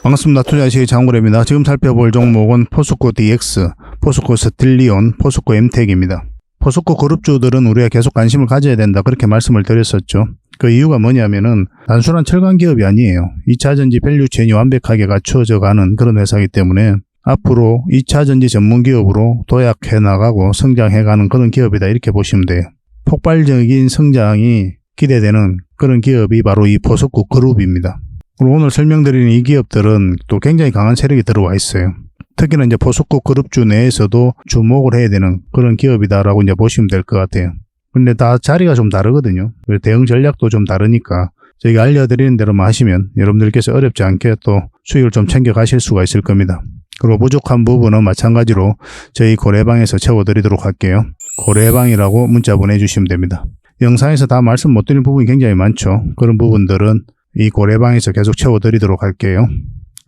반갑습니다. 투자시의 장고래입니다. 지금 살펴볼 종목은 포스코 DX, 포스코 스틸리온, 포스코 엠텍입니다. 포스코 그룹주들은 우리가 계속 관심을 가져야 된다 그렇게 말씀을 드렸었죠. 그 이유가 뭐냐면은 단순한 철강 기업이 아니에요. 2차전지 밸류체인이 완벽하게 갖춰져 가는 그런 회사이기 때문에 앞으로 2차전지 전문 기업으로 도약해 나가고 성장해 가는 그런 기업이다 이렇게 보시면 돼요. 폭발적인 성장이 기대되는 그런 기업이 바로 이 포스코 그룹입니다. 그리고 오늘 설명드리는 이 기업들은 또 굉장히 강한 세력이 들어와 있어요. 특히나 이제 포스코 그룹주 내에서도 주목을 해야 되는 그런 기업이다라고 이제 보시면 될 것 같아요. 근데 다 자리가 좀 다르거든요. 대응 전략도 좀 다르니까 저희가 알려드리는 대로만 하시면 여러분들께서 어렵지 않게 또 수익을 좀 챙겨 가실 수가 있을 겁니다. 그리고 부족한 부분은 마찬가지로 저희 고래방에서 채워드리도록 할게요. 고래방이라고 문자 보내주시면 됩니다. 영상에서 다 말씀 못 드린 부분이 굉장히 많죠. 그런 부분들은 이 고래방에서 계속 채워드리도록 할게요.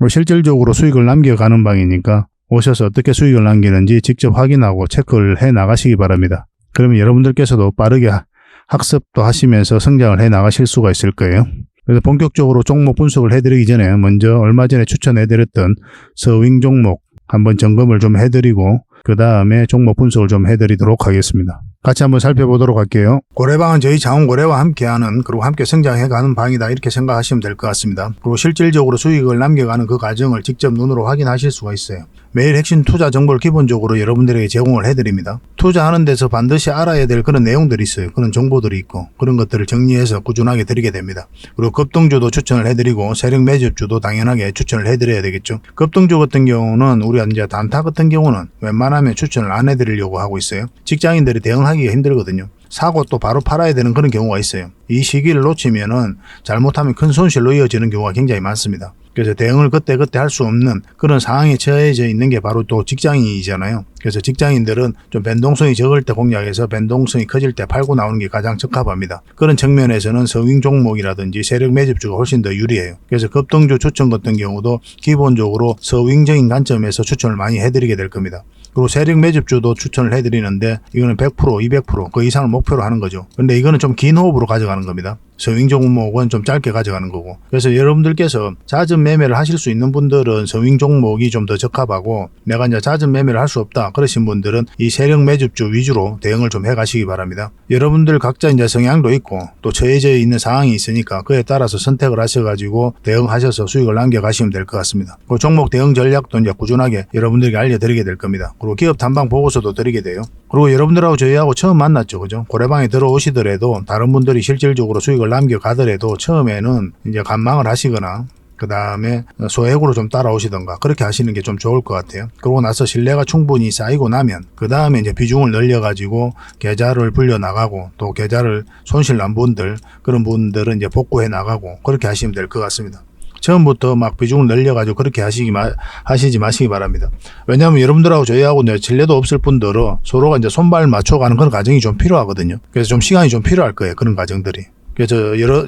실질적으로 수익을 남겨가는 방이니까 오셔서 어떻게 수익을 남기는지 직접 확인하고 체크를 해 나가시기 바랍니다. 그러면 여러분들께서도 빠르게 학습도 하시면서 성장을 해 나가실 수가 있을 거예요. 그래서 본격적으로 종목 분석을 해드리기 전에 먼저 얼마 전에 추천해드렸던 서윙 종목 한번 점검을 좀 해드리고 그 다음에 종목 분석을 좀 해드리도록 하겠습니다. 같이 한번 살펴보도록 할게요. 고래방은 저희 장원고래와 함께하는 그리고 함께 성장해가는 방이다 이렇게 생각하시면 될 것 같습니다. 그리고 실질적으로 수익을 남겨가는 그 과정을 직접 눈으로 확인하실 수가 있어요. 매일 핵심 투자 정보를 기본적으로 여러분들에게 제공을 해드립니다. 투자하는 데서 반드시 알아야 될 그런 내용들이 있어요. 그런 정보들이 있고 그런 것들을 정리해서 꾸준하게 드리게 됩니다. 그리고 급등주도 추천을 해드리고 세력 매집주도 당연하게 추천을 해드려야 되겠죠. 급등주 같은 경우는 우리가 이제 단타 같은 경우는 웬만하면 추천을 안 해드리려고 하고 있어요. 직장인들이 대응하기가 힘들거든요. 사고 또 바로 팔아야 되는 그런 경우가 있어요. 이 시기를 놓치면은 잘못하면 큰 손실로 이어지는 경우가 굉장히 많습니다. 그래서 대응을 그때그때 할 수 없는 그런 상황에 처해져 있는 게 바로 또 직장인이잖아요. 그래서 직장인들은 좀 변동성이 적을 때 공략해서 변동성이 커질 때 팔고 나오는 게 가장 적합합니다. 그런 측면에서는 서윙 종목이라든지 세력 매집주가 훨씬 더 유리해요. 그래서 급등주 추천 같은 경우도 기본적으로 서윙적인 관점에서 추천을 많이 해드리게 될 겁니다. 그리고 세력 매집주도 추천을 해드리는데 이거는 100%, 200% 그 이상을 목표로 하는 거죠. 근데 이거는 좀 긴 호흡으로 가져가는 겁니다. 서윙 종목은 좀 짧게 가져가는 거고. 그래서 여러분들께서 잦은 매매를 하실 수 있는 분들은 서윙 종목이 좀 더 적합하고 내가 이제 잦은 매매를 할 수 없다 그러신 분들은 이 세력 매집주 위주로 대응을 좀 해가시기 바랍니다. 여러분들 각자 이제 성향도 있고 또 처해져 있는 상황이 있으니까 그에 따라서 선택을 하셔가지고 대응하셔서 수익을 남겨가시면 될 것 같습니다. 그 종목 대응 전략도 이제 꾸준하게 여러분들에게 알려드리게 될 겁니다. 그리고 기업 탐방 보고서도 드리게 돼요. 그리고 여러분들하고 저희하고 처음 만났죠, 그죠? 고래방에 들어오시더라도 다른 분들이 실질적으로 수익을 남겨가더라도 처음에는 이제 관망을 하시거나 그 다음에 소액으로 좀 따라오시던가 그렇게 하시는 게 좀 좋을 것 같아요. 그러고 나서 신뢰가 충분히 쌓이고 나면 그 다음에 이제 비중을 늘려가지고 계좌를 불려 나가고 또 계좌를 손실 난 분들 그런 분들은 이제 복구해 나가고 그렇게 하시면 될 것 같습니다. 처음부터 막 비중을 늘려가지고 그렇게 하시지 마시기 바랍니다. 왜냐하면 여러분들하고 저희하고 신뢰도 없을 뿐더러 서로가 이제 손발 맞춰가는 그런 과정이 좀 필요하거든요. 그래서 좀 시간이 좀 필요할 거예요. 그런 과정들이. 그래서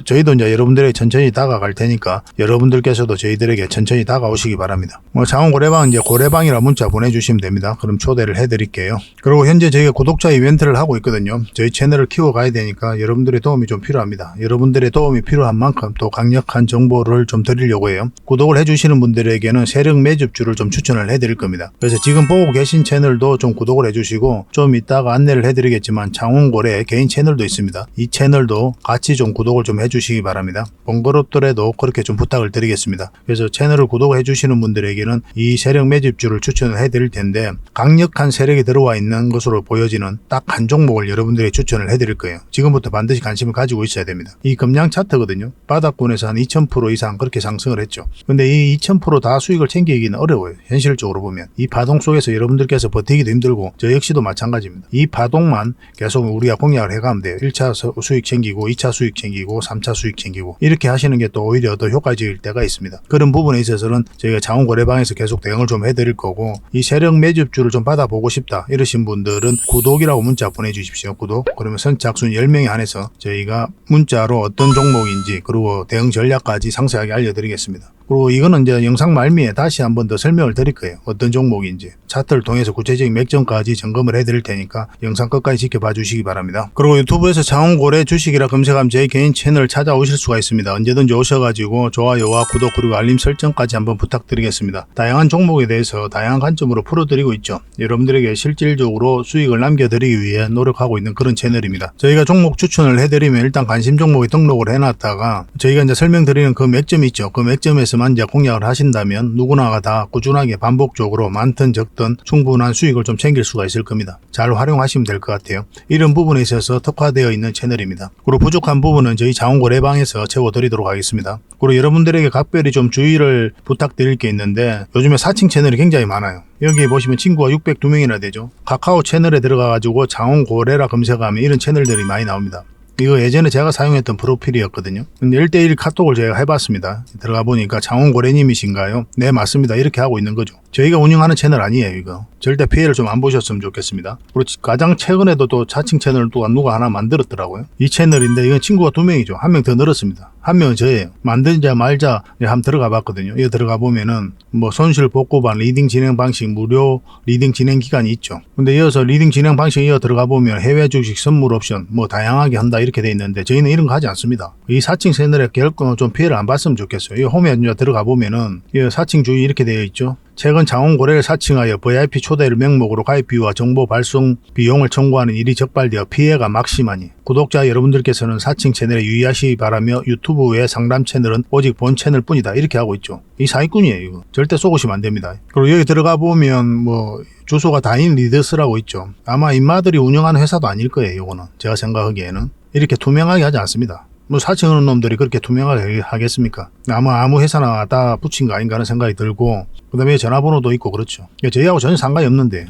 저희도 이제 여러분들에게 천천히 다가갈 테니까 여러분들께서도 저희들에게 천천히 다가오시기 바랍니다. 장원고래방 이제 고래방이라 문자 보내주시면 됩니다. 그럼 초대를 해드릴게요. 그리고 현재 저희가 구독자 이벤트를 하고 있거든요. 저희 채널을 키워가야 되니까 여러분들의 도움이 좀 필요합니다. 여러분들의 도움이 필요한 만큼 또 강력한 정보를 좀 드리려고 해요. 구독을 해주시는 분들에게는 세력 매집주를 좀 추천을 해드릴 겁니다. 그래서 지금 보고 계신 채널도 좀 구독을 해주시고 좀 이따가 안내를 해드리겠지만 장원고래 개인 채널도 있습니다. 이 채널도 같이 좀 구독을 좀 해주시기 바랍니다. 번거롭더라도 그렇게 좀 부탁을 드리겠습니다. 그래서 채널을 구독해 주시는 분들에게는 이 세력 매집주를 추천을 해드릴 텐데 강력한 세력이 들어와 있는 것으로 보여지는 딱 한 종목을 여러분들에게 추천을 해드릴 거예요. 지금부터 반드시 관심을 가지고 있어야 됩니다. 이 금량 차트거든요. 바닥권에서 한 2000% 이상 그렇게 상승을 했죠. 근데 이 2000% 다 수익을 챙기기는 어려워요. 현실적으로 보면. 이 파동 속에서 여러분들께서 버티기도 힘들고 저 역시도 마찬가지입니다. 이 파동만 계속 우리가 공략을 해가면 돼요. 1차 수익 챙기고 2차 수익 챙기고 3차 수익 챙기고 이렇게 하시는 게 또 오히려 더 효과적일 때가 있습니다. 그런 부분에 있어서는 저희가 장원고래방에서 계속 대응을 좀 해드릴 거고 이 세력 매집주를 좀 받아보고 싶다 이러신 분들은 구독이라고 문자 보내주십시오. 구독. 그러면 선착순 10명에 한해서 저희가 문자로 어떤 종목인지 그리고 대응 전략까지 상세하게 알려드리겠습니다. 그리고 이거는 이제 영상 말미에 다시 한번 더 설명을 드릴 거예요. 어떤 종목인지. 차트를 통해서 구체적인 맥점까지 점검을 해드릴 테니까 영상 끝까지 지켜봐 주시기 바랍니다. 그리고 유튜브에서 장원고래 주식이라 검색하면 제 개인 채널 찾아오실 수가 있습니다. 언제든지 오셔가지고 좋아요와 구독 그리고 알림 설정까지 한번 부탁드리겠습니다. 다양한 종목에 대해서 다양한 관점으로 풀어드리고 있죠. 여러분들에게 실질적으로 수익을 남겨드리기 위해 노력하고 있는 그런 채널입니다. 저희가 종목 추천을 해드리면 일단 관심 종목에 등록을 해놨다가 저희가 이제 설명드리는 그 맥점이 있죠. 그 맥점에서만 이제 공략을 하신다면 누구나가 다 꾸준하게 반복적으로 많든 적든 충분한 수익을 좀 챙길 수가 있을 겁니다. 잘 활용하시면 될 것 같아요. 이런 부분에 있어서 특화되어 있는 채널입니다. 그리고 부족한 부분은 저희 자원고래방에서 채워드리도록 하겠습니다. 그리고 여러분들에게 각별히 좀 주의를 부탁드릴 게 있는데 요즘에 사칭 채널이 굉장히 많아요. 여기 보시면 친구가 602명이나 되죠. 카카오 채널에 들어가가지고 장원고래라 검색하면 이런 채널들이 많이 나옵니다. 이거 예전에 제가 사용했던 프로필이었거든요. 근데 1대1 카톡을 제가 해봤습니다. 들어가 보니까 장원고래님이신가요? 네, 맞습니다. 이렇게 하고 있는 거죠. 저희가 운영하는 채널 아니에요, 이거. 절대 피해를 좀 안 보셨으면 좋겠습니다. 그리고 가장 최근에도 또 자칭 채널을 또 누가 하나 만들었더라고요. 이 채널인데 이건 친구가 2명이죠. 1명 더 늘었습니다. 1명은 저예요. 만들자 말자 한번 들어가 봤거든요. 이거 들어가 보면은 뭐 손실 복구반 리딩 진행 방식 무료 리딩 진행 기간이 있죠. 근데 이어서 리딩 진행 방식 이어 들어가 보면 해외 주식 선물 옵션 뭐 다양하게 한다 이렇게 돼 있는데 저희는 이런 거 하지 않습니다. 이 사칭 채널에 결코 좀 피해를 안 봤으면 좋겠어요. 이 홈에 들어가 보면은 이 사칭 주의 이렇게 되어 있죠. 최근 장원고래를 사칭하여 VIP 초대를 명목으로 가입 비유와 정보 발송 비용을 청구하는 일이 적발되어 피해가 막심하니 구독자 여러분들께서는 사칭 채널에 유의하시기 바라며 유튜브 외 상담 채널은 오직 본 채널 뿐이다 이렇게 하고 있죠. 이 사기꾼이에요. 이거 절대 속으시면 안 됩니다. 그리고 여기 들어가 보면 뭐 주소가 다인 리더스라고 있죠. 아마 인마들이 운영하는 회사도 아닐 거예요. 이거는 제가 생각하기에는 이렇게 투명하게 하지 않습니다. 뭐 사칭하는 놈들이 그렇게 투명하게 하겠습니까? 아무 회사나 다 붙인 거 아닌가 하는 생각이 들고 그 다음에 전화번호도 있고 그렇죠. 저희하고 전혀 상관이 없는데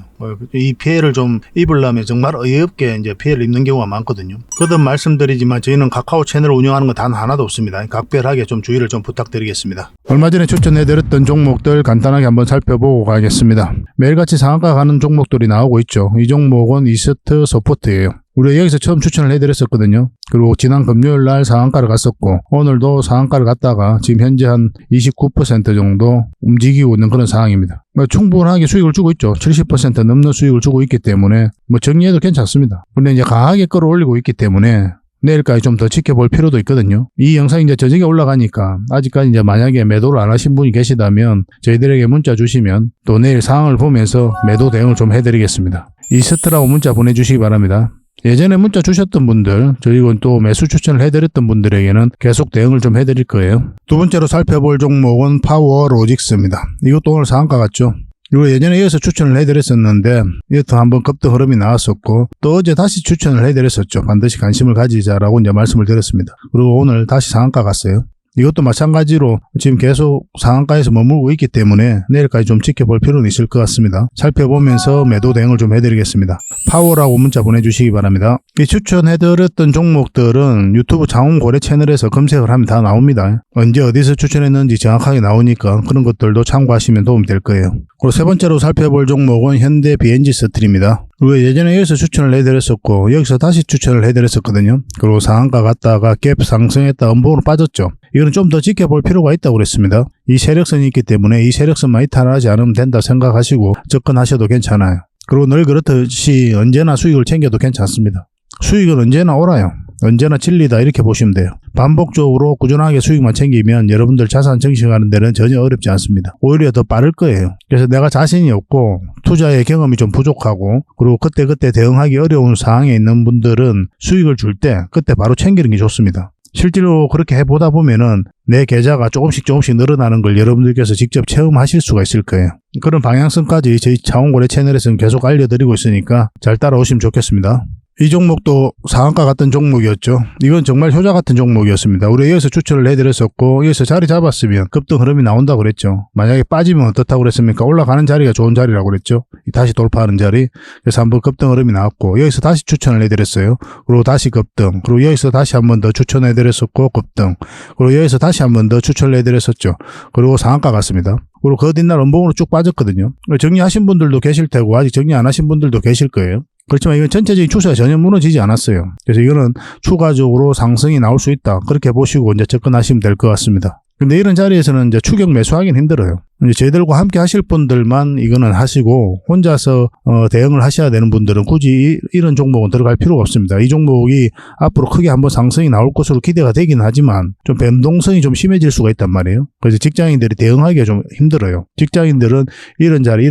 이 피해를 좀 입으려면 정말 어이없게 이제 피해를 입는 경우가 많거든요. 거듭 말씀드리지만 저희는 카카오 채널을 운영하는 건 단 하나도 없습니다. 각별하게 좀 주의를 좀 부탁드리겠습니다. 얼마 전에 추천해드렸던 종목들 간단하게 한번 살펴보고 가겠습니다. 매일같이 상한가 가는 종목들이 나오고 있죠. 이 종목은 이스트 서포트예요. 우리가 여기서 처음 추천을 해드렸었거든요. 그리고 지난 금요일 날 상한가를 갔었고 오늘도 상한가를 갔다가 지금 현재 한 29% 정도 움직이고 있는 그런 상황입니다. 충분하게 수익을 주고 있죠. 70% 넘는 수익을 주고 있기 때문에 정리해도 괜찮습니다. 근데 이제 강하게 끌어올리고 있기 때문에 내일까지 좀 더 지켜볼 필요도 있거든요. 이 영상이 이제 저녁에 올라가니까 아직까지 이제 만약에 매도를 안 하신 분이 계시다면 저희들에게 문자 주시면 또 내일 상황을 보면서 매도 대응을 좀 해드리겠습니다. 이스트라고 문자 보내주시기 바랍니다. 예전에 문자 주셨던 분들, 저희는 또 매수 추천을 해드렸던 분들에게는 계속 대응을 좀 해드릴 거예요. 두 번째로 살펴볼 종목은 파워로직스입니다. 이것도 오늘 상한가 같죠? 그리고 예전에 이어서 추천을 해드렸었는데 이것도 한번 급등 흐름이 나왔었고 또 어제 다시 추천을 해드렸었죠. 반드시 관심을 가지자라고 이제 말씀을 드렸습니다. 그리고 오늘 다시 상한가 갔어요. 이것도 마찬가지로 지금 계속 상한가에서 머물고 있기 때문에 내일까지 좀 지켜볼 필요는 있을 것 같습니다. 살펴보면서 매도 대응을 좀 해드리겠습니다. 파워라고 문자 보내주시기 바랍니다. 이 추천해드렸던 종목들은 유튜브 장원고래 채널에서 검색을 하면 다 나옵니다. 언제 어디서 추천했는지 정확하게 나오니까 그런 것들도 참고하시면 도움이 될 거예요. 그리고 세 번째로 살펴볼 종목은 현대 BNG 스틸입니다. 그리고 예전에 여기서 추천을 해드렸었고 여기서 다시 추천을 해드렸었거든요. 그리고 상한가 갔다가 갭 상승했다 음봉으로 빠졌죠. 이거는 좀 더 지켜볼 필요가 있다고 그랬습니다. 이 세력선이 있기 때문에 이 세력선만 이탈하지 않으면 된다 생각하시고 접근하셔도 괜찮아요. 그리고 늘 그렇듯이 언제나 수익을 챙겨도 괜찮습니다. 수익은 언제나 오라요. 언제나 진리다 이렇게 보시면 돼요. 반복적으로 꾸준하게 수익만 챙기면 여러분들 자산 증식하는 데는 전혀 어렵지 않습니다. 오히려 더 빠를 거예요. 그래서 내가 자신이 없고 투자의 경험이 좀 부족하고 그리고 그때 대응하기 어려운 상황에 있는 분들은 수익을 줄 때 그때 바로 챙기는 게 좋습니다. 실제로 그렇게 해보다 보면은 내 계좌가 조금씩 늘어나는 걸 여러분들께서 직접 체험하실 수가 있을 거예요. 그런 방향성까지 저희 장원고래 채널에서는 계속 알려드리고 있으니까 잘 따라오시면 좋겠습니다. 이 종목도 상한가 같은 종목이었죠. 이건 정말 효자 같은 종목이었습니다. 우리 여기서 추천을 해드렸었고 여기서 자리 잡았으면 급등 흐름이 나온다고 그랬죠. 만약에 빠지면 어떻다고 그랬습니까? 올라가는 자리가 좋은 자리라고 그랬죠. 다시 돌파하는 자리. 그래서 한번 급등 흐름이 나왔고 여기서 다시 추천을 해드렸어요. 그리고 다시 급등. 그리고 여기서 다시 한번 더 추천해드렸었고 급등. 그리고 여기서 다시 한번 더 추천을 해드렸었죠. 그리고 상한가 같습니다. 그리고 그 뒷날 음봉으로 쭉 빠졌거든요. 정리하신 분들도 계실 테고 아직 정리 안 하신 분들도 계실 거예요. 그렇지만 이건 전체적인 추세가 전혀 무너지지 않았어요. 그래서 이거는 추가적으로 상승이 나올 수 있다. 그렇게 보시고 이제 접근하시면 될 것 같습니다. 근데 이런 자리에서는 이제 추격 매수하기는 힘들어요. 이제 저희들과 함께 하실 분들만 이거는 하시고 혼자서 대응을 하셔야 되는 분들은 굳이 이런 종목은 들어갈 필요가 없습니다. 이 종목이 앞으로 크게 한번 상승이 나올 것으로 기대가 되긴 하지만 좀 변동성이 좀 심해질 수가 있단 말이에요. 그래서 직장인들이 대응하기가 좀 힘들어요. 직장인들은 이런 자리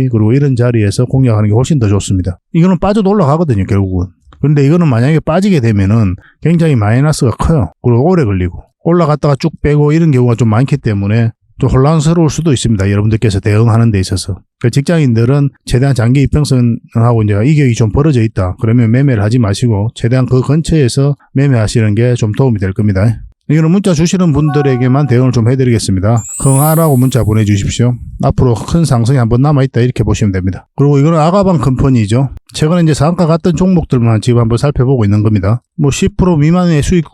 그리고 이런 자리에서 공략하는 게 훨씬 더 좋습니다. 이거는 빠져도 올라가거든요, 결국은. 근데 이거는 만약에 빠지게 되면은 굉장히 마이너스가 커요. 그리고 오래 걸리고 올라갔다가 쭉 빼고 이런 경우가 좀 많기 때문에 좀 혼란스러울 수도 있습니다. 여러분들께서 대응하는 데 있어서. 직장인들은 최대한 장기 이평선하고 이제 이격이 좀 벌어져 있다. 그러면 매매를 하지 마시고 최대한 그 근처에서 매매하시는 게 좀 도움이 될 겁니다. 이거는 문자 주시는 분들에게만 대응을 좀 해드리겠습니다. 흥하라고 문자 보내주십시오. 앞으로 큰 상승이 한번 남아있다 이렇게 보시면 됩니다. 그리고 이거는 아가방 컴퍼니죠. 최근에 이제 상한가 갔던 종목들만 지금 한번 살펴보고 있는 겁니다. 뭐 10% 미만의 수익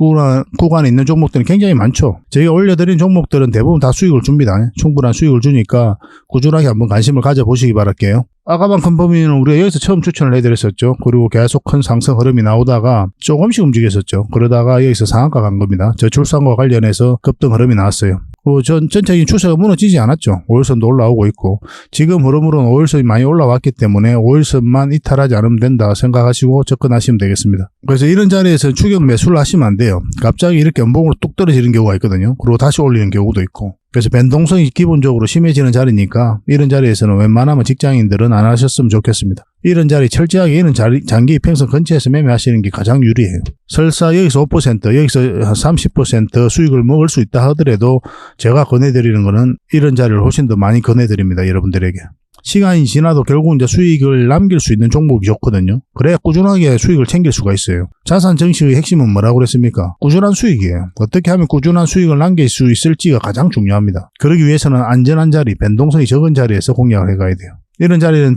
구간에 있는 종목들은 굉장히 많죠. 저희가 올려드린 종목들은 대부분 다 수익을 줍니다. 충분한 수익을 주니까 꾸준하게 한번 관심을 가져보시기 바랄게요. 아가방 컴퍼니는 우리가 여기서 처음 추천을 해드렸었죠. 그리고 계속 큰 상승 흐름이 나오다가 조금씩 움직였었죠. 그러다가 여기서 상한가 간 겁니다. 저출산과 관련해서 급등 흐름이 나왔어요. 전체적인 추세가 무너지지 않았죠. 5일선도 올라오고 있고 지금 흐름으로는 5일선이 많이 올라왔기 때문에 5일선만 이탈하지 않으면 된다 생각하시고 접근하시면 되겠습니다. 그래서 이런 자리에서 추격 매수를 하시면 안 돼요. 갑자기 이렇게 연봉으로 뚝 떨어지는 경우가 있거든요. 그리고 다시 올리는 경우도 있고. 그래서 변동성이 기본적으로 심해지는 자리니까 이런 자리에서는 웬만하면 직장인들은 안 하셨으면 좋겠습니다. 이런 자리 철저하게 이런 자리 장기 이평선 근처에서 매매하시는 게 가장 유리해요. 설사 여기서 5% 여기서 30% 수익을 먹을 수 있다 하더라도 제가 권해드리는 거는 이런 자리를 훨씬 더 많이 권해드립니다. 여러분들에게. 시간이 지나도 결국 이제 수익을 남길 수 있는 종목이 좋거든요. 그래야 꾸준하게 수익을 챙길 수가 있어요. 자산 정식의 핵심은 뭐라고 그랬습니까? 꾸준한 수익이에요. 어떻게 하면 꾸준한 수익을 남길 수 있을지가 가장 중요합니다. 그러기 위해서는 안전한 자리, 변동성이 적은 자리에서 공략을 해가야 돼요. 이런 자리는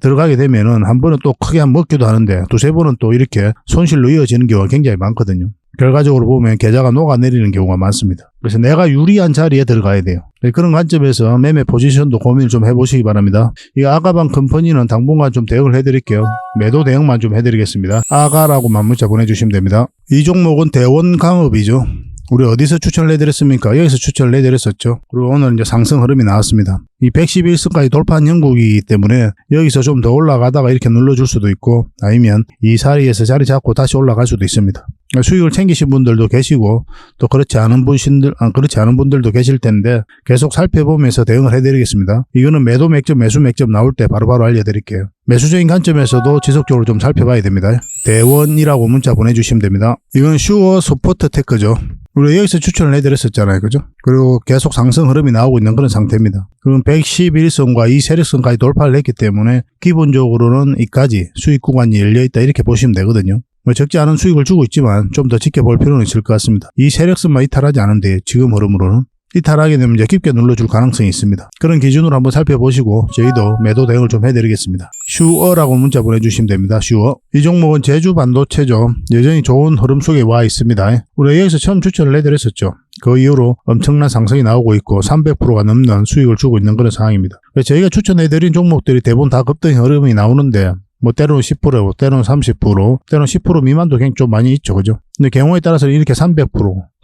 들어가게 되면은 한 번은 또 크게 한번 먹기도 하는데 두세 번은 또 이렇게 손실로 이어지는 경우가 굉장히 많거든요. 결과적으로 보면 계좌가 녹아내리는 경우가 많습니다. 그래서 내가 유리한 자리에 들어가야 돼요. 그런 관점에서 매매 포지션도 고민을 좀 해보시기 바랍니다. 이 아가방 컴퍼니는 당분간 좀 대응을 해드릴게요. 매도 대응만 좀 해드리겠습니다. 아가라고만 문자 보내주시면 됩니다. 이 종목은 대원강업이죠. 우리 어디서 추천을 해드렸습니까? 여기서 추천을 해드렸었죠. 그리고 오늘 이제 상승 흐름이 나왔습니다. 이 111선까지 돌파한 형국이기 때문에 여기서 좀 더 올라가다가 이렇게 눌러줄 수도 있고 아니면 이 사이에서 자리 잡고 다시 올라갈 수도 있습니다. 수익을 챙기신 분들도 계시고 또 그렇지 않은 분들도 계실 텐데 계속 살펴보면서 대응을 해드리겠습니다. 이거는 매도 맥점, 매수 맥점 나올 때 바로바로 알려드릴게요. 매수적인 관점에서도 지속적으로 좀 살펴봐야 됩니다. 대원이라고 문자 보내주시면 됩니다. 이건 슈어 소포트 테크죠. 우리 여기서 추천을 해드렸었잖아요. 그죠? 그리고 계속 상승 흐름이 나오고 있는 그런 상태입니다. 그럼 111선과 이 세력선까지 돌파를 했기 때문에 기본적으로는 이까지 수익 구간이 열려있다 이렇게 보시면 되거든요. 적지 않은 수익을 주고 있지만 좀 더 지켜볼 필요는 있을 것 같습니다. 이 세력선만 이탈하지 않은데 지금 흐름으로는 이탈하게 되면 이제 깊게 눌러줄 가능성이 있습니다. 그런 기준으로 한번 살펴보시고 저희도 매도 대응을 좀 해드리겠습니다. 슈어라고 문자 보내주시면 됩니다. 슈어. 이 종목은 제주 반도체죠. 여전히 좋은 흐름 속에 와 있습니다. 우리 여기서 처음 추천을 해드렸었죠. 그 이후로 엄청난 상승이 나오고 있고 300%가 넘는 수익을 주고 있는 그런 상황입니다. 저희가 추천해드린 종목들이 대부분 다 급등 흐름이 나오는데 뭐 때로는 10%, 때로는 30%, 때로는 10% 미만도 굉장히 좀 많이 있죠. 그죠? 근데 경우에 따라서는 이렇게 300%,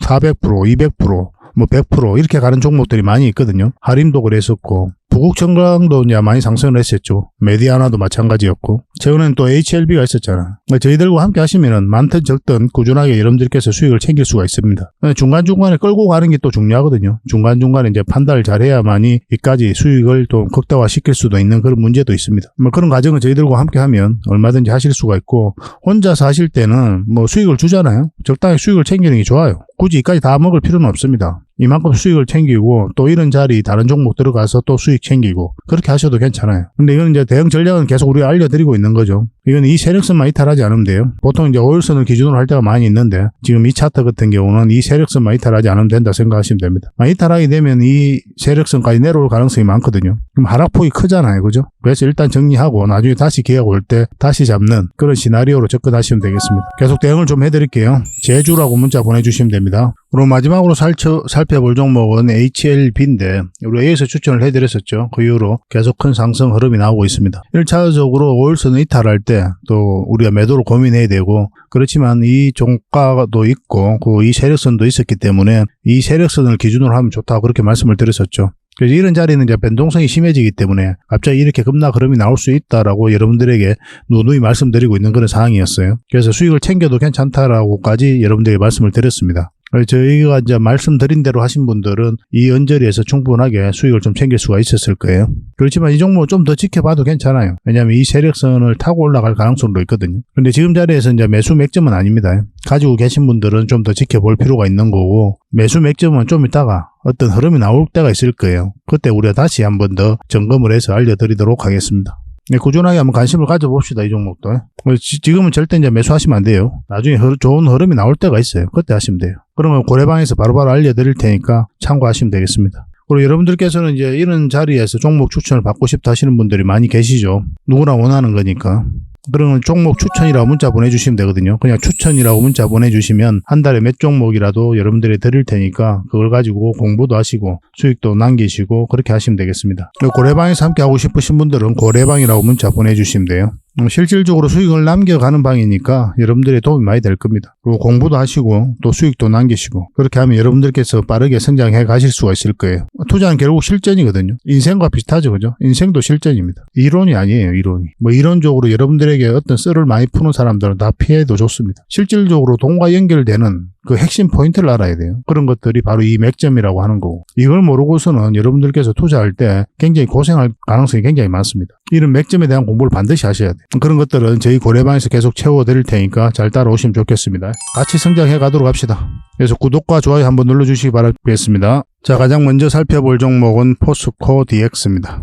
400%, 200%, 뭐 100% 이렇게 가는 종목들이 많이 있거든요. 하림도 그랬었고 부국청강도 이제 많이 상승을 했었죠. 메디아나도 마찬가지였고 최근에는 또 HLB가 있었잖아. 저희들과 함께 하시면은 많든 적든 꾸준하게 여러분들께서 수익을 챙길 수가 있습니다. 중간중간에 끌고 가는 게 또 중요하거든요. 중간중간에 이제 판단을 잘 해야만이 이까지 수익을 좀 극대화 시킬 수도 있는 그런 문제도 있습니다. 뭐 그런 과정을 저희들과 함께 하면 얼마든지 하실 수가 있고 혼자서 하실 때는 뭐 수익을 주잖아요. 적당히 수익을 챙기는 게 좋아요. 굳이 이까지 다 먹을 필요는 없습니다. 이만큼 수익을 챙기고 또 이런 자리 다른 종목 들어가서 또 수익 챙기고 그렇게 하셔도 괜찮아요. 근데 이건 이제 대응 전략은 계속 우리가 알려드리고 있는 거죠. 이건 이 세력선만 이탈하지 않으면 돼요. 보통 이제 5일선을 기준으로 할 때가 많이 있는데 지금 이 차트 같은 경우는 이 세력선만 이탈하지 않으면 된다 생각하시면 됩니다. 이탈하게 되면 이 세력선까지 내려올 가능성이 많거든요. 그럼 하락폭이 크잖아요. 그죠? 그래서 일단 정리하고 나중에 다시 기회가 올 때 다시 잡는 그런 시나리오로 접근하시면 되겠습니다. 계속 대응을 좀 해드릴게요. 제주라고 문자 보내주시면 됩니다. 그럼 마지막으로 살펴볼 종목은 HLB인데 우리 A에서 추천을 해드렸었죠. 그 이후로 계속 큰 상승 흐름이 나오고 있습니다. 1차적으로 5일선을 이탈할 때 또 우리가 매도를 고민해야 되고, 그렇지만 이 종가도 있고 이 세력선도 있었기 때문에 이 세력선을 기준으로 하면 좋다, 그렇게 말씀을 드렸었죠. 그래서 이런 자리는 이제 변동성이 심해지기 때문에 갑자기 이렇게 급락 흐름이 나올 수 있다라고 여러분들에게 누누이 말씀드리고 있는 그런 상황이었어요. 그래서 수익을 챙겨도 괜찮다라고까지 여러분들에게 말씀을 드렸습니다. 저희가 이제 말씀드린 대로 하신 분들은 이 언저리에서 충분하게 수익을 좀 챙길 수가 있었을 거예요. 그렇지만 이 종목은 좀 더 지켜봐도 괜찮아요. 왜냐하면 이 세력선을 타고 올라갈 가능성도 있거든요. 근데 지금 자리에서 이제 매수 맥점은 아닙니다. 가지고 계신 분들은 좀 더 지켜볼 필요가 있는 거고, 매수 맥점은 좀 이따가 어떤 흐름이 나올 때가 있을 거예요. 그때 우리가 다시 한 번 더 점검을 해서 알려드리도록 하겠습니다. 네, 꾸준하게 한번 관심을 가져봅시다, 이 종목도. 지금은 절대 이제 매수하시면 안 돼요. 나중에 좋은 흐름이 나올 때가 있어요. 그때 하시면 돼요. 그러면 고래방에서 바로바로 알려드릴 테니까 참고하시면 되겠습니다. 그리고 여러분들께서는 이제 이런 자리에서 종목 추천을 받고 싶다 하시는 분들이 많이 계시죠. 누구나 원하는 거니까. 그러면 종목 추천이라고 문자 보내주시면 되거든요. 그냥 추천이라고 문자 보내주시면 한 달에 몇 종목이라도 여러분들이 드릴 테니까 그걸 가지고 공부도 하시고 수익도 남기시고 그렇게 하시면 되겠습니다. 고래방에서 함께 하고 싶으신 분들은 고래방이라고 문자 보내주시면 돼요. 실질적으로 수익을 남겨가는 방이니까 여러분들의 도움이 많이 될 겁니다. 그리고 공부도 하시고 또 수익도 남기시고, 그렇게 하면 여러분들께서 빠르게 성장해 가실 수가 있을 거예요. 투자는 결국 실전이거든요. 인생과 비슷하죠, 그죠? 인생도 실전입니다. 이론이 아니에요, 이론이. 이론적으로 여러분들에게 어떤 썰을 많이 푸는 사람들은 다 피해도 좋습니다. 실질적으로 돈과 연결되는 그 핵심 포인트를 알아야 돼요. 그런 것들이 바로 이 맥점이라고 하는 거고, 이걸 모르고서는 여러분들께서 투자할 때 굉장히 고생할 가능성이 굉장히 많습니다. 이런 맥점에 대한 공부를 반드시 하셔야 돼요. 그런 것들은 저희 고래방에서 계속 채워드릴 테니까 잘 따라오시면 좋겠습니다. 같이 성장해 가도록 합시다. 그래서 구독과 좋아요 한번 눌러주시기 바라겠습니다. 자, 가장 먼저 살펴볼 종목은 포스코 DX입니다.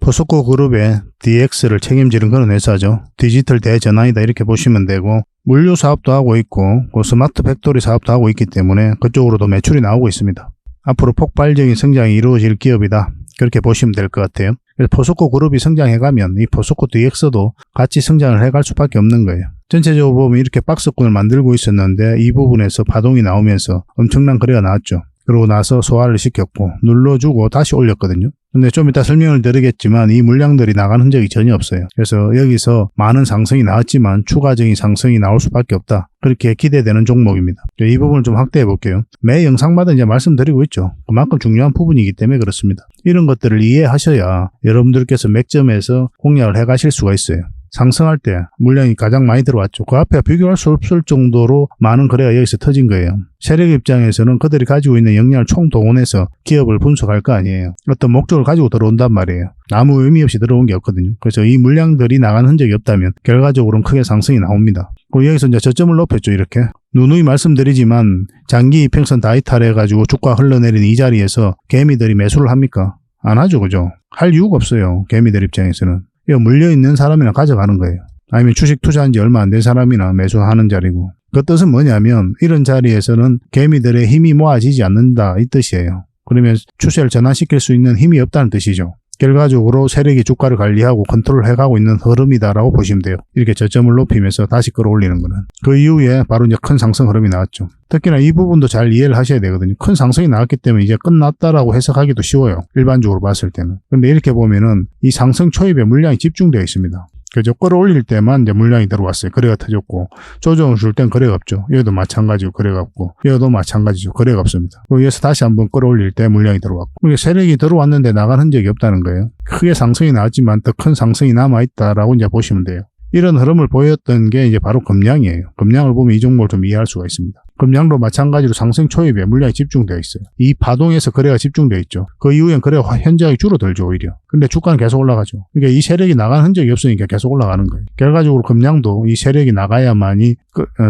포스코 그룹의 DX를 책임지는 그런 회사죠. 디지털 대전환이다, 이렇게 보시면 되고, 물류 사업도 하고 있고 스마트 팩토리 사업도 하고 있기 때문에 그쪽으로도 매출이 나오고 있습니다. 앞으로 폭발적인 성장이 이루어질 기업이다, 그렇게 보시면 될 것 같아요. 그래서 포스코 그룹이 성장해가면 이 포스코 DX도 같이 성장을 해갈 수밖에 없는 거예요. 전체적으로 보면 이렇게 박스권을 만들고 있었는데 이 부분에서 파동이 나오면서 엄청난 거래가 나왔죠. 그러고 나서 소화를 시켰고 눌러주고 다시 올렸거든요. 근데 좀 이따 설명을 드리겠지만 이 물량들이 나간 흔적이 전혀 없어요. 그래서 여기서 많은 상승이 나왔지만 추가적인 상승이 나올 수밖에 없다, 그렇게 기대되는 종목입니다. 이 부분을 좀 확대해 볼게요. 매 영상마다 이제 말씀드리고 있죠. 그만큼 중요한 부분이기 때문에 그렇습니다. 이런 것들을 이해하셔야 여러분들께서 맥점에서 공략을 해 가실 수가 있어요. 상승할 때 물량이 가장 많이 들어왔죠. 그 앞에 비교할 수 없을 정도로 많은 거래가 여기서 터진 거예요. 세력 입장에서는 그들이 가지고 있는 역량을 총동원해서 기업을 분석할 거 아니에요. 어떤 목적을 가지고 들어온단 말이에요. 아무 의미 없이 들어온 게 없거든요. 그래서 이 물량들이 나간 흔적이 없다면 결과적으로는 크게 상승이 나옵니다. 그리고 여기서 이제 저점을 높였죠. 이렇게 누누이 말씀드리지만 장기 이평선 다 이탈해가지고 주가 흘러내린 이 자리에서 개미들이 매수를 합니까? 안 하죠, 그죠? 할 이유가 없어요. 개미들 입장에서는. 이거 물려있는 사람이나 가져가는 거예요. 아니면 주식 투자한 지 얼마 안 된 사람이나 매수하는 자리고. 그 뜻은 뭐냐면 이런 자리에서는 개미들의 힘이 모아지지 않는다, 이 뜻이에요. 그러면 추세를 전환시킬 수 있는 힘이 없다는 뜻이죠. 결과적으로 세력이 주가를 관리하고 컨트롤해가고 있는 흐름이다라고 보시면 돼요. 이렇게 저점을 높이면서 다시 끌어올리는 거는. 그 이후에 바로 이제 큰 상승 흐름이 나왔죠. 특히나 이 부분도 잘 이해를 하셔야 되거든요. 큰 상승이 나왔기 때문에 이제 끝났다라고 해석하기도 쉬워요. 일반적으로 봤을 때는. 근데 이렇게 보면은 이 상승 초입에 물량이 집중되어 있습니다. 그죠? 끌어올릴 때만 이제 물량이 들어왔어요. 거래가 터졌고, 조정을 줄 땐 거래가 없죠. 여기도 마찬가지로 거래가 없고, 여기도 마찬가지죠. 거래가 없습니다. 여기서 다시 한번 끌어올릴 때 물량이 들어왔고, 이게 세력이 들어왔는데 나간 흔적이 없다는 거예요. 크게 상승이 나왔지만 더 큰 상승이 남아있다라고 이제 보시면 돼요. 이런 흐름을 보였던 게 이제 바로 금량이에요. 금량을 보면 이 종목을 좀 이해할 수가 있습니다. 금량도 마찬가지로 상승 초입에 물량이 집중되어 있어요. 이 파동에서 거래가 집중되어 있죠. 그 이후엔 거래가 현저하게 줄어들죠, 오히려. 근데 주가는 계속 올라가죠. 그러니까 이 세력이 나간 흔적이 없으니까 계속 올라가는 거예요. 결과적으로 금량도 이 세력이 나가야만이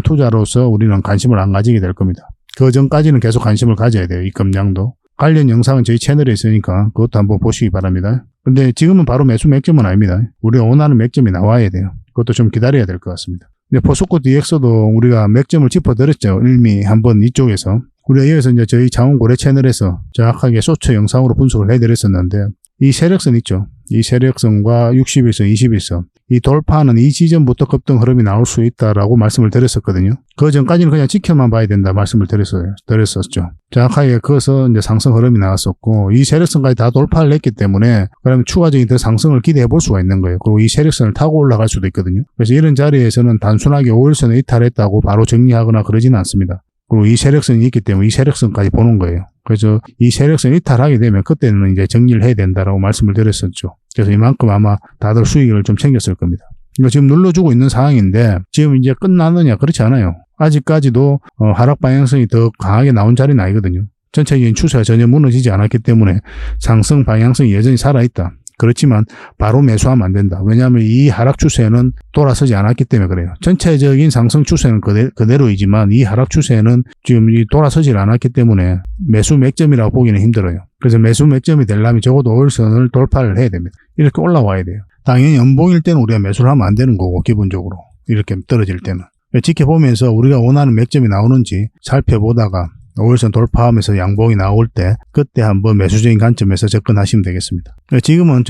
투자로서 우리는 관심을 안 가지게 될 겁니다. 그 전까지는 계속 관심을 가져야 돼요, 이 금량도. 관련 영상은 저희 채널에 있으니까 그것도 한번 보시기 바랍니다. 근데 지금은 바로 매수 맥점은 아닙니다. 우리가 원하는 맥점이 나와야 돼요. 그것도 좀 기다려야 될 것 같습니다. 근데 포스코 DX도 우리가 맥점을 짚어드렸죠. 일미 한번 이쪽에서. 우리가 여기서 이제 저희 장원고래 채널에서 정확하게 쇼츠 영상으로 분석을 해드렸었는데, 이 세력선 있죠. 이 세력선과 60일선, 21선. 이 돌파는 이 지점부터 급등 흐름이 나올 수 있다라고 말씀을 드렸었거든요. 그 전까지는 그냥 지켜만 봐야 된다 말씀을 드렸었죠. 정확하게 그어서 이제 상승 흐름이 나왔었고, 이 세력선까지 다 돌파를 했기 때문에, 그러면 추가적인 더 상승을 기대해 볼 수가 있는 거예요. 그리고 이 세력선을 타고 올라갈 수도 있거든요. 그래서 이런 자리에서는 단순하게 5일선을 이탈했다고 바로 정리하거나 그러지는 않습니다. 그리고 이 세력선이 있기 때문에 이 세력선까지 보는 거예요. 그래서 이 세력선 이탈하게 되면 그때는 이제 정리를 해야 된다라고 말씀을 드렸었죠. 그래서 이만큼 아마 다들 수익을 좀 챙겼을 겁니다. 이거 지금 눌러주고 있는 상황인데 지금 이제 끝나느냐? 그렇지 않아요. 아직까지도 하락 방향성이 더 강하게 나온 자리는 아니거든요. 전체적인 추세가 전혀 무너지지 않았기 때문에 상승 방향성이 여전히 살아있다. 그렇지만 바로 매수하면 안 된다. 왜냐하면 이 하락 추세는 돌아서지 않았기 때문에 그래요. 전체적인 상승 추세는 그대로이지만 이 하락 추세는 지금 돌아서지 않았기 때문에 매수 맥점이라고 보기는 힘들어요. 그래서 매수 맥점이 되려면 적어도 5일선을 돌파를 해야 됩니다. 이렇게 올라와야 돼요. 당연히 연봉일 때는 우리가 매수를 하면 안 되는 거고, 기본적으로 이렇게 떨어질 때는 지켜보면서 우리가 원하는 맥점이 나오는지 살펴보다가 5일선 돌파하면서 양봉이 나올 때 그때 한번 매수적인 관점에서 접근하시면 되겠습니다. 지금은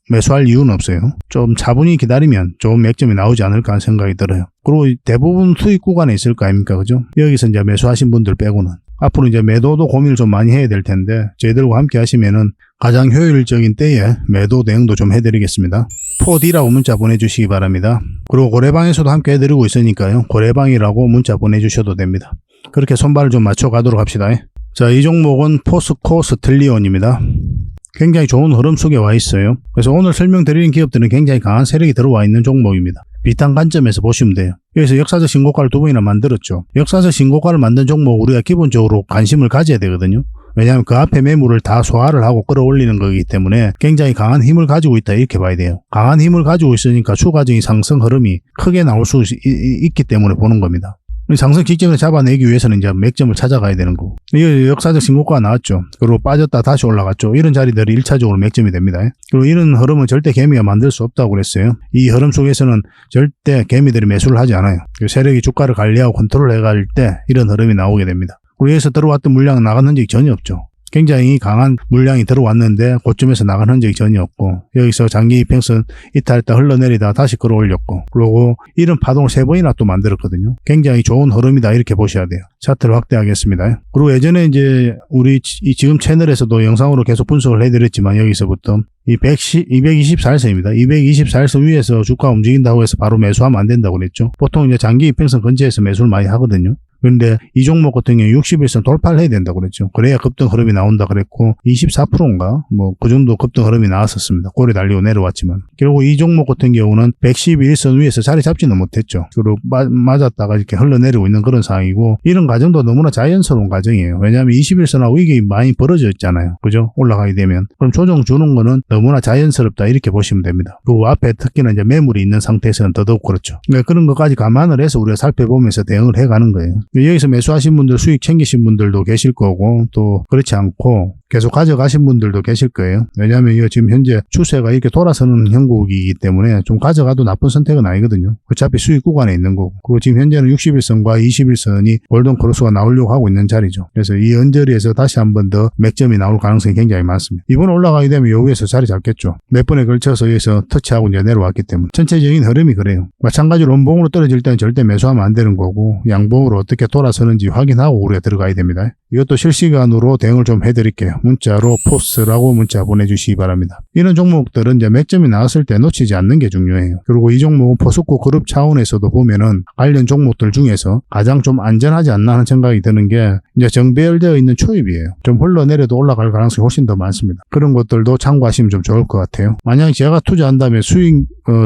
매수할 이유는 없어요. 좀 차분히 기다리면 좋은 맥점이 나오지 않을까 하는 생각이 들어요. 그리고 대부분 수익 구간에 있을 거 아닙니까? 그죠? 여기서 이제 매수하신 분들 빼고는 앞으로 이제 매도도 고민을 좀 많이 해야 될 텐데 저희들과 함께 하시면은 가장 효율적인 때에 매도 대응도 좀 해드리겠습니다. 4D라고 문자 보내주시기 바랍니다. 그리고 고래방에서도 함께 해드리고 있으니까요. 고래방이라고 문자 보내주셔도 됩니다. 그렇게 손발을 좀 맞춰가도록 합시다. 자, 이 종목은 포스코 스틸리온입니다. 굉장히 좋은 흐름 속에 와 있어요. 그래서 오늘 설명드리는 기업들은 굉장히 강한 세력이 들어와 있는 종목입니다. 비슷한 관점에서 보시면 돼요. 여기서 역사적 신고가를 2번이나 만들었죠. 역사적 신고가를 만든 종목 우리가 기본적으로 관심을 가져야 되거든요. 왜냐하면 그 앞에 매물을 다 소화를 하고 끌어올리는 거기 때문에 굉장히 강한 힘을 가지고 있다 이렇게 봐야 돼요. 강한 힘을 가지고 있으니까 추가적인 상승 흐름이 크게 나올 수 있기 때문에 보는 겁니다. 상승 직전에 잡아내기 위해서는 이제 맥점을 찾아가야 되는 거고. 이 역사적 신고가가 나왔죠. 그리고 빠졌다 다시 올라갔죠. 이런 자리들이 1차적으로 맥점이 됩니다. 그리고 이런 흐름은 절대 개미가 만들 수 없다고 그랬어요. 이 흐름 속에서는 절대 개미들이 매수를 하지 않아요. 세력이 주가를 관리하고 컨트롤 해갈 때 이런 흐름이 나오게 됩니다. 그리고 여기서 들어왔던 물량은 나간 흔적이 전혀 없죠. 굉장히 강한 물량이 들어왔는데 고점에서 나간 흔적이 전혀 없고, 여기서 장기 이평선 이탈했다 흘러내리다 다시 끌어올렸고, 그리고 이런 파동을 3번이나 또 만들었거든요. 굉장히 좋은 흐름이다 이렇게 보셔야 돼요. 차트를 확대하겠습니다. 그리고 예전에 이제 우리 지금 채널에서도 영상으로 계속 분석을 해드렸지만 여기서부터 이 224일선입니다. 224일선 위에서 주가 움직인다고 해서 바로 매수하면 안 된다고 그랬죠. 보통 이제 장기 이평선 근처에서 매수를 많이 하거든요. 그런데 이 종목 같은 경우 60일선 돌파를 해야 된다고 그랬죠. 그래야 급등 흐름이 나온다 그랬고 24%인가 뭐 그 정도 급등 흐름이 나왔었습니다. 고래 달리고 내려왔지만 결국 이 종목 같은 경우는 112일선 위에서 자리 잡지는 못했죠. 그리고 맞았다가 이렇게 흘러내리고 있는 그런 상황이고, 이런 과정도 너무나 자연스러운 과정이에요. 왜냐하면 21선하고 이게 많이 벌어져 있잖아요. 그죠? 올라가게 되면. 그럼 조정 주는 거는 너무나 자연스럽다 이렇게 보시면 됩니다. 그리고 앞에 특히나 이제 매물이 있는 상태에서는 더더욱 그렇죠. 그러니까 그런 것까지 감안을 해서 우리가 살펴보면서 대응을 해가는 거예요. 여기서 매수하신 분들, 수익 챙기신 분들도 계실 거고, 또 그렇지 않고 계속 가져가신 분들도 계실 거예요. 왜냐하면 이거 지금 현재 추세가 이렇게 돌아서는 형국이기 때문에 좀 가져가도 나쁜 선택은 아니거든요. 어차피 수익 구간에 있는 거고. 그리고 지금 현재는 60일선과 21선이 골든 크로스가 나오려고 하고 있는 자리죠. 그래서 이 언저리에서 다시 한 번 더 맥점이 나올 가능성이 굉장히 많습니다. 이번 올라가게 되면 여기에서 자리 잡겠죠. 몇 번에 걸쳐서 여기서 터치하고 이제 내려왔기 때문에 전체적인 흐름이 그래요. 마찬가지로 원봉으로 떨어질 때는 절대 매수하면 안 되는 거고, 양봉으로 어떻게 돌아서는지 확인하고 우리가 들어가야 됩니다. 이것도 실시간으로 대응을 좀 해드릴게요. 문자로 포스라고 문자 보내주시기 바랍니다. 이런 종목들은 이제 맥점이 나왔을 때 놓치지 않는 게 중요해요. 그리고 이 종목은 포스코 그룹 차원에서도 보면은 관련 종목들 중에서 가장 좀 안전하지 않나 하는 생각이 드는 게 이제 정배열되어 있는 초입이에요. 좀 흘러내려도 올라갈 가능성이 훨씬 더 많습니다. 그런 것들도 참고하시면 좀 좋을 것 같아요. 만약 제가 투자한다면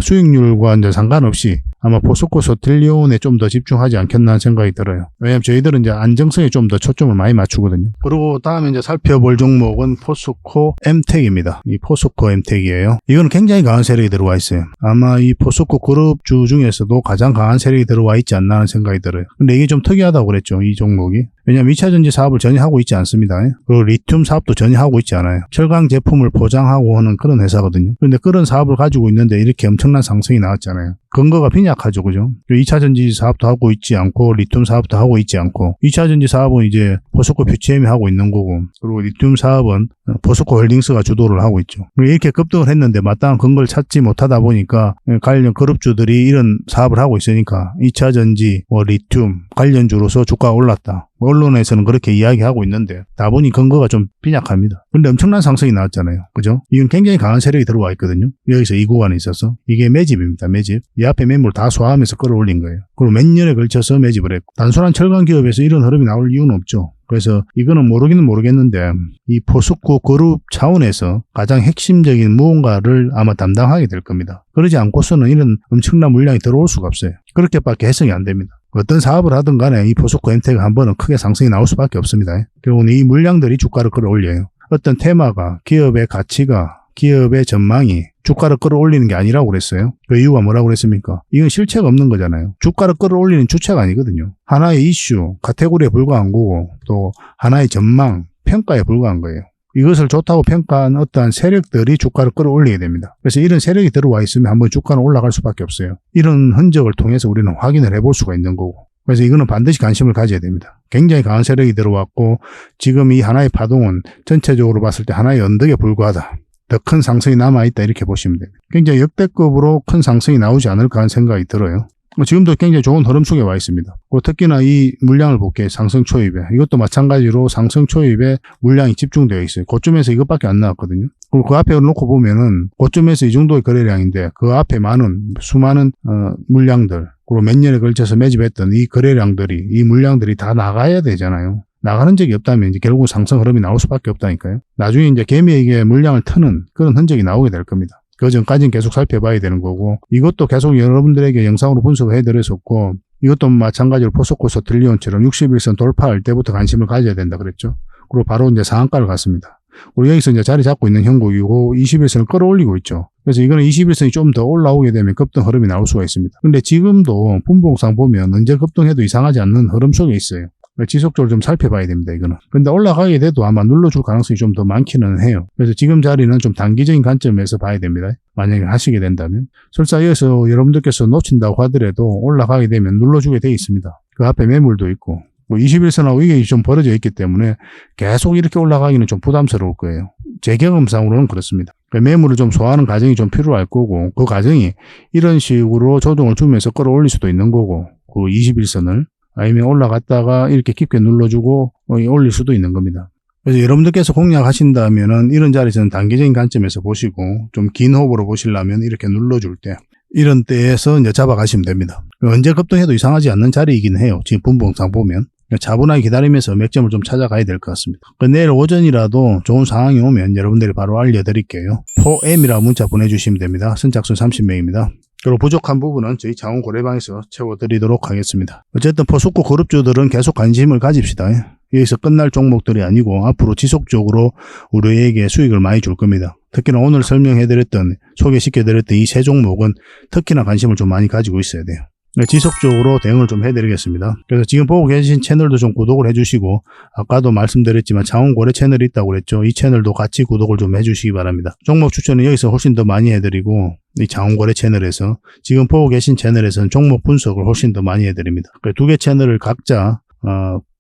수익률과 이제 상관없이 아마 포스코 스틸리온에 좀 더 집중하지 않겠나 하는 생각이 들어요. 왜냐면 저희들은 이제 안정성에 좀 더 초점을 많이 맞추거든요. 그리고 다음에 이제 살펴볼 종목은 포스코 엠텍입니다. 이 포스코 엠텍이에요. 이거는 굉장히 강한 세력이 들어와 있어요. 아마 이 포스코 그룹주 중에서도 가장 강한 세력이 들어와 있지 않나 하는 생각이 들어요. 근데 이게 좀 특이하다고 그랬죠, 이 종목이. 왜냐면 2차전지 사업을 전혀 하고 있지 않습니다. 그리고 리튬 사업도 전혀 하고 있지 않아요. 철강 제품을 포장하고 하는 그런 회사거든요. 그런데 그런 사업을 가지고 있는데 이렇게 엄청난 상승이 나왔잖아요. 근거가 빈약하죠, 그죠? 2차전지 사업도 하고 있지 않고 리튬 사업도 하고 있지 않고, 2차전지 사업은 이제 포스코 퓨치엠이 하고 있는 거고, 그리고 리튬 사업은 포스코 홀딩스가 주도를 하고 있죠. 이렇게 급등을 했는데 마땅한 근거를 찾지 못하다 보니까 관련 그룹주들이 이런 사업을 하고 있으니까 2차전지, 리튬 관련주로서 주가가 올랐다. 언론에서는 그렇게 이야기하고 있는데 다분히 근거가 좀 빈약합니다. 근데 엄청난 상승이 나왔잖아요. 그죠? 이건 굉장히 강한 세력이 들어와 있거든요. 여기서 이 구간에 있어서. 이게 매집입니다. 매집. 이 앞에 매물 다 소화하면서 끌어올린 거예요. 그리고 몇 년에 걸쳐서 매집을 했고 단순한 철강 기업에서 이런 흐름이 나올 이유는 없죠. 그래서 이거는 모르기는 모르겠는데 이 포스코 그룹 차원에서 가장 핵심적인 무언가를 아마 담당하게 될 겁니다. 그러지 않고서는 이런 엄청난 물량이 들어올 수가 없어요. 그렇게밖에 해석이 안 됩니다. 어떤 사업을 하든 간에 이 포스코 엠텍 한 번은 크게 상승이 나올 수밖에 없습니다. 결국은 이 물량들이 주가를 끌어올려요. 어떤 테마가, 기업의 가치가, 기업의 전망이 주가를 끌어올리는 게 아니라고 그랬어요. 그 이유가 뭐라고 그랬습니까? 이건 실체가 없는 거잖아요. 주가를 끌어올리는 주체가 아니거든요. 하나의 이슈, 카테고리에 불과한 거고 또 하나의 전망, 평가에 불과한 거예요. 이것을 좋다고 평가한 어떠한 세력들이 주가를 끌어올리게 됩니다. 그래서 이런 세력이 들어와 있으면 한번 주가는 올라갈 수밖에 없어요. 이런 흔적을 통해서 우리는 확인을 해볼 수가 있는 거고. 그래서 이거는 반드시 관심을 가져야 됩니다. 굉장히 강한 세력이 들어왔고 지금 이 하나의 파동은 전체적으로 봤을 때 하나의 언덕에 불과하다. 더 큰 상승이 남아있다 이렇게 보시면 됩니다. 굉장히 역대급으로 큰 상승이 나오지 않을까 하는 생각이 들어요. 지금도 굉장히 좋은 흐름 속에 와 있습니다. 특히나 이 물량을 볼게요. 상승 초입에. 이것도 마찬가지로 상승 초입에 물량이 집중되어 있어요. 그쯤에서 이것밖에 안 나왔거든요. 그리고 그 앞에 놓고 보면은 그쯤에서 이 정도의 거래량인데 그 앞에 수많은 물량들 그리고 몇 년에 걸쳐서 매집했던 이 거래량들이 이 물량들이 다 나가야 되잖아요. 나가는 적이 없다면 이제 결국 상승 흐름이 나올 수밖에 없다니까요. 나중에 이제 개미에게 물량을 트는 그런 흔적이 나오게 될 겁니다. 그 전까지는 계속 살펴봐야 되는 거고 이것도 계속 여러분들에게 영상으로 분석을 해드렸었고 이것도 마찬가지로 포스코 스틸리온처럼 61선 돌파할 때부터 관심을 가져야 된다 그랬죠. 그리고 바로 이제 상한가를 갔습니다. 그리고 여기서 이제 자리 잡고 있는 형국이고 21선을 끌어올리고 있죠. 그래서 이거는 21선이 좀 더 올라오게 되면 급등 흐름이 나올 수가 있습니다. 근데 지금도 분봉상 보면 언제 급등해도 이상하지 않는 흐름 속에 있어요. 지속적으로 좀 살펴봐야 됩니다, 이거는. 근데 올라가게 돼도 아마 눌러줄 가능성이 좀 더 많기는 해요. 그래서 지금 자리는 좀 단기적인 관점에서 봐야 됩니다. 만약에 하시게 된다면. 설사 여기서 여러분들께서 놓친다고 하더라도 올라가게 되면 눌러주게 돼 있습니다. 그 앞에 매물도 있고, 21선하고 이게 좀 벌어져 있기 때문에 계속 이렇게 올라가기는 좀 부담스러울 거예요. 제 경험상으로는 그렇습니다. 매물을 좀 소화하는 과정이 좀 필요할 거고, 그 과정이 이런 식으로 조정을 주면서 끌어올릴 수도 있는 거고, 그 21선을. 아니면 올라갔다가 이렇게 깊게 눌러주고 올릴 수도 있는 겁니다. 그래서 여러분들께서 공략하신다면은 이런 자리에서는 단기적인 관점에서 보시고 좀 긴 호흡으로 보시려면 이렇게 눌러줄 때 이런 때에서 이제 잡아가시면 됩니다. 언제 급등해도 이상하지 않는 자리이긴 해요. 지금 분봉상 보면. 차분하게 기다리면서 맥점을 좀 찾아가야 될 것 같습니다. 내일 오전이라도 좋은 상황이 오면 여러분들이 바로 알려드릴게요. 포엠이라고 문자 보내주시면 됩니다. 선착순 30명입니다. 그리고 부족한 부분은 저희 자원 고래방에서 채워드리도록 하겠습니다. 어쨌든 포스코 그룹주들은 계속 관심을 가집시다. 여기서 끝날 종목들이 아니고 앞으로 지속적으로 우리에게 수익을 많이 줄 겁니다. 특히나 오늘 소개시켜드렸던 이 세 종목은 특히나 관심을 좀 많이 가지고 있어야 돼요. 지속적으로 대응을 좀 해드리겠습니다. 그래서 지금 보고 계신 채널도 좀 구독을 해주시고 아까도 말씀드렸지만 자원고래 채널이 있다고 그랬죠. 이 채널도 같이 구독을 좀 해주시기 바랍니다. 종목 추천은 여기서 훨씬 더 많이 해드리고 이 자원고래 채널에서 지금 보고 계신 채널에서는 종목 분석을 훨씬 더 많이 해드립니다. 두 개 채널을 각자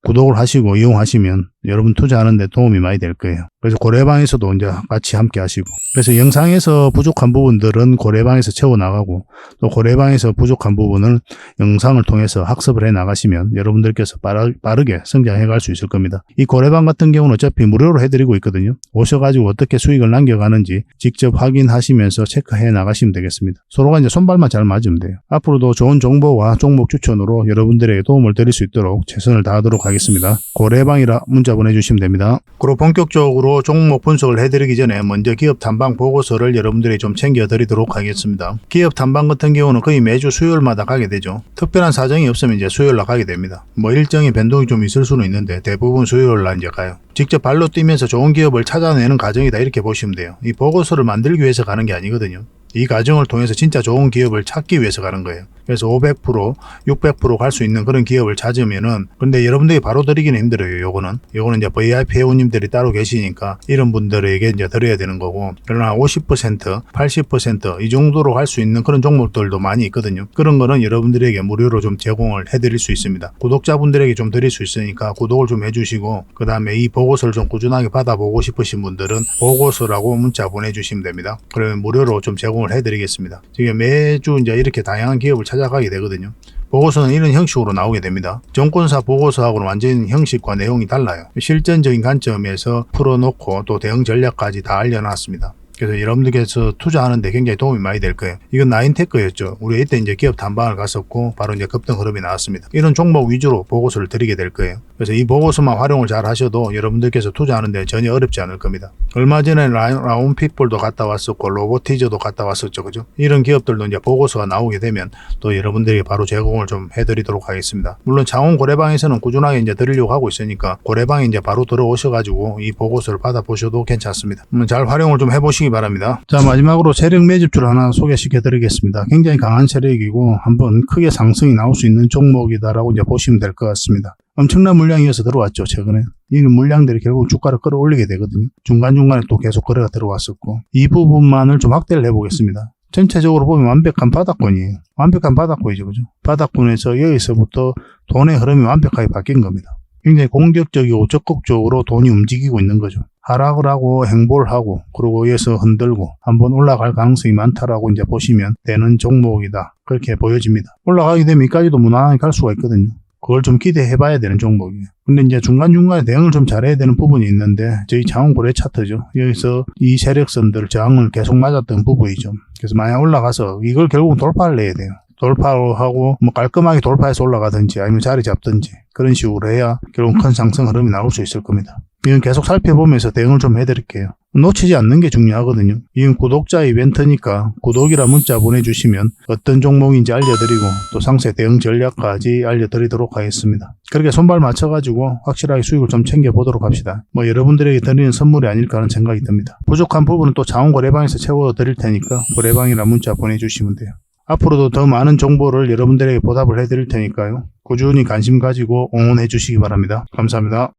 구독을 하시고 이용하시면 여러분 투자하는 데 도움이 많이 될 거예요. 그래서 고래방에서도 이제 같이 함께 하시고 그래서 영상에서 부족한 부분들은 고래방에서 채워나가고 또 고래방에서 부족한 부분을 영상을 통해서 학습을 해 나가시면 여러분들께서 빠르게 성장해 갈 수 있을 겁니다. 이 고래방 같은 경우는 어차피 무료로 해드리고 있거든요. 오셔가지고 어떻게 수익을 남겨가는지 직접 확인하시면서 체크해 나가시면 되겠습니다. 서로가 이제 손발만 잘 맞으면 돼요. 앞으로도 좋은 정보와 종목 추천으로 여러분들에게 도움을 드릴 수 있도록 최선을 다하도록 하겠습니다. 고래방이라 문자 보내주시면 됩니다. 그리고 본격적으로 종목 분석을 해드리기 전에 먼저 기업 탐방 보고서를 여러분들이 좀 챙겨드리도록 하겠습니다. 기업 탐방 같은 경우는 거의 매주 수요일마다 가게 되죠. 특별한 사정이 없으면 이제 수요일날 가게 됩니다. 일정의 변동이 좀 있을 수는 있는데 대부분 수요일날 이제 가요. 직접 발로 뛰면서 좋은 기업을 찾아내는 과정이다 이렇게 보시면 돼요. 이 보고서를 만들기 위해서 가는 게 아니거든요. 이 과정을 통해서 진짜 좋은 기업을 찾기 위해서 가는 거예요. 그래서 500%, 600% 갈 수 있는 그런 기업을 찾으면은, 근데 여러분들이 바로 드리기는 힘들어요. 요거는 이제 VIP 회원님들이 따로 계시니까 이런 분들에게 이제 드려야 되는 거고, 그러나 50%, 80% 이 정도로 갈 수 있는 그런 종목들도 많이 있거든요. 그런 거는 여러분들에게 무료로 좀 제공을 해드릴 수 있습니다. 구독자분들에게 좀 드릴 수 있으니까 구독을 좀 해주시고, 그 다음에 이 보고서를 좀 꾸준하게 받아보고 싶으신 분들은 보고서라고 문자 보내주시면 됩니다. 그러면 무료로 좀 제공을 해드리겠습니다. 지금 매주 이제 이렇게 다양한 기업을 찾아가게 되거든요. 보고서는 이런 형식으로 나오게 됩니다. 정권사 보고서하고는 완전히 형식과 내용이 달라요. 실전적인 관점에서 풀어놓고 또 대응 전략까지 다 알려놨습니다. 그래서 여러분들께서 투자하는데 굉장히 도움이 많이 될 거예요. 이건 나인테크였죠. 우리 이때 이제 기업 탐방을 갔었고 바로 이제 급등 흐름이 나왔습니다. 이런 종목 위주로 보고서를 드리게 될 거예요. 그래서 이 보고서만 활용을 잘 하셔도 여러분들께서 투자하는데 전혀 어렵지 않을 겁니다. 얼마 전에 라운핏볼도 갔다 왔었고 로보티저도 갔다 왔었죠. 그죠? 이런 기업들도 이제 보고서가 나오게 되면 또 여러분들에게 바로 제공을 좀 해드리도록 하겠습니다. 물론 창원 고래방에서는 꾸준하게 이제 드리려고 하고 있으니까 고래방에 이제 바로 들어오셔가지고 이 보고서를 받아보셔도 괜찮습니다. 잘 활용을 좀 해보시기 바랍니다. 자, 마지막으로 세력 매집주를 하나 소개시켜 드리겠습니다. 굉장히 강한 세력이고 한번 크게 상승이 나올 수 있는 종목이다라고 이제 보시면 될 것 같습니다. 엄청난 물량이어서 들어왔죠. 최근에 이 물량들이 결국 주가를 끌어올리게 되거든요. 중간중간에 또 계속 거래가 들어왔었고, 이 부분만을 좀 확대를 해보겠습니다. 전체적으로 보면 완벽한 바닥권이에요. 완벽한 바닥권이죠. 그죠? 바닥권에서 여기서부터 돈의 흐름이 완벽하게 바뀐 겁니다. 굉장히 공격적이고 적극적으로 돈이 움직이고 있는 거죠. 하락을 하고 행보를 하고 그리고 여기서 흔들고 한번 올라갈 가능성이 많다라고 이제 보시면 되는 종목이다. 그렇게 보여집니다. 올라가게 되면 여기까지도 무난하게 갈 수가 있거든요. 그걸 좀 기대해 봐야 되는 종목이에요. 근데 이제 중간중간에 대응을 좀 잘해야 되는 부분이 있는데, 저희 창원 고래 차트죠. 여기서 이 세력선들 저항을 계속 맞았던 부분이죠. 그래서 만약 올라가서 이걸 결국 돌파를 해야 돼요. 돌파를 하고 뭐 깔끔하게 돌파해서 올라가든지 아니면 자리 잡든지 그런 식으로 해야 결국 큰 상승 흐름이 나올 수 있을 겁니다. 이건 계속 살펴보면서 대응을 좀 해드릴게요. 놓치지 않는 게 중요하거든요. 이건 구독자 이벤트니까 구독이라 문자 보내주시면 어떤 종목인지 알려드리고 또 상세 대응 전략까지 알려드리도록 하겠습니다. 그렇게 손발 맞춰가지고 확실하게 수익을 좀 챙겨보도록 합시다. 뭐 여러분들에게 드리는 선물이 아닐까 하는 생각이 듭니다. 부족한 부분은 또 창원 고래방에서 채워드릴 테니까 고래방이라 문자 보내주시면 돼요. 앞으로도 더 많은 정보를 여러분들에게 보답을 해드릴 테니까요. 꾸준히 관심 가지고 응원해 주시기 바랍니다. 감사합니다.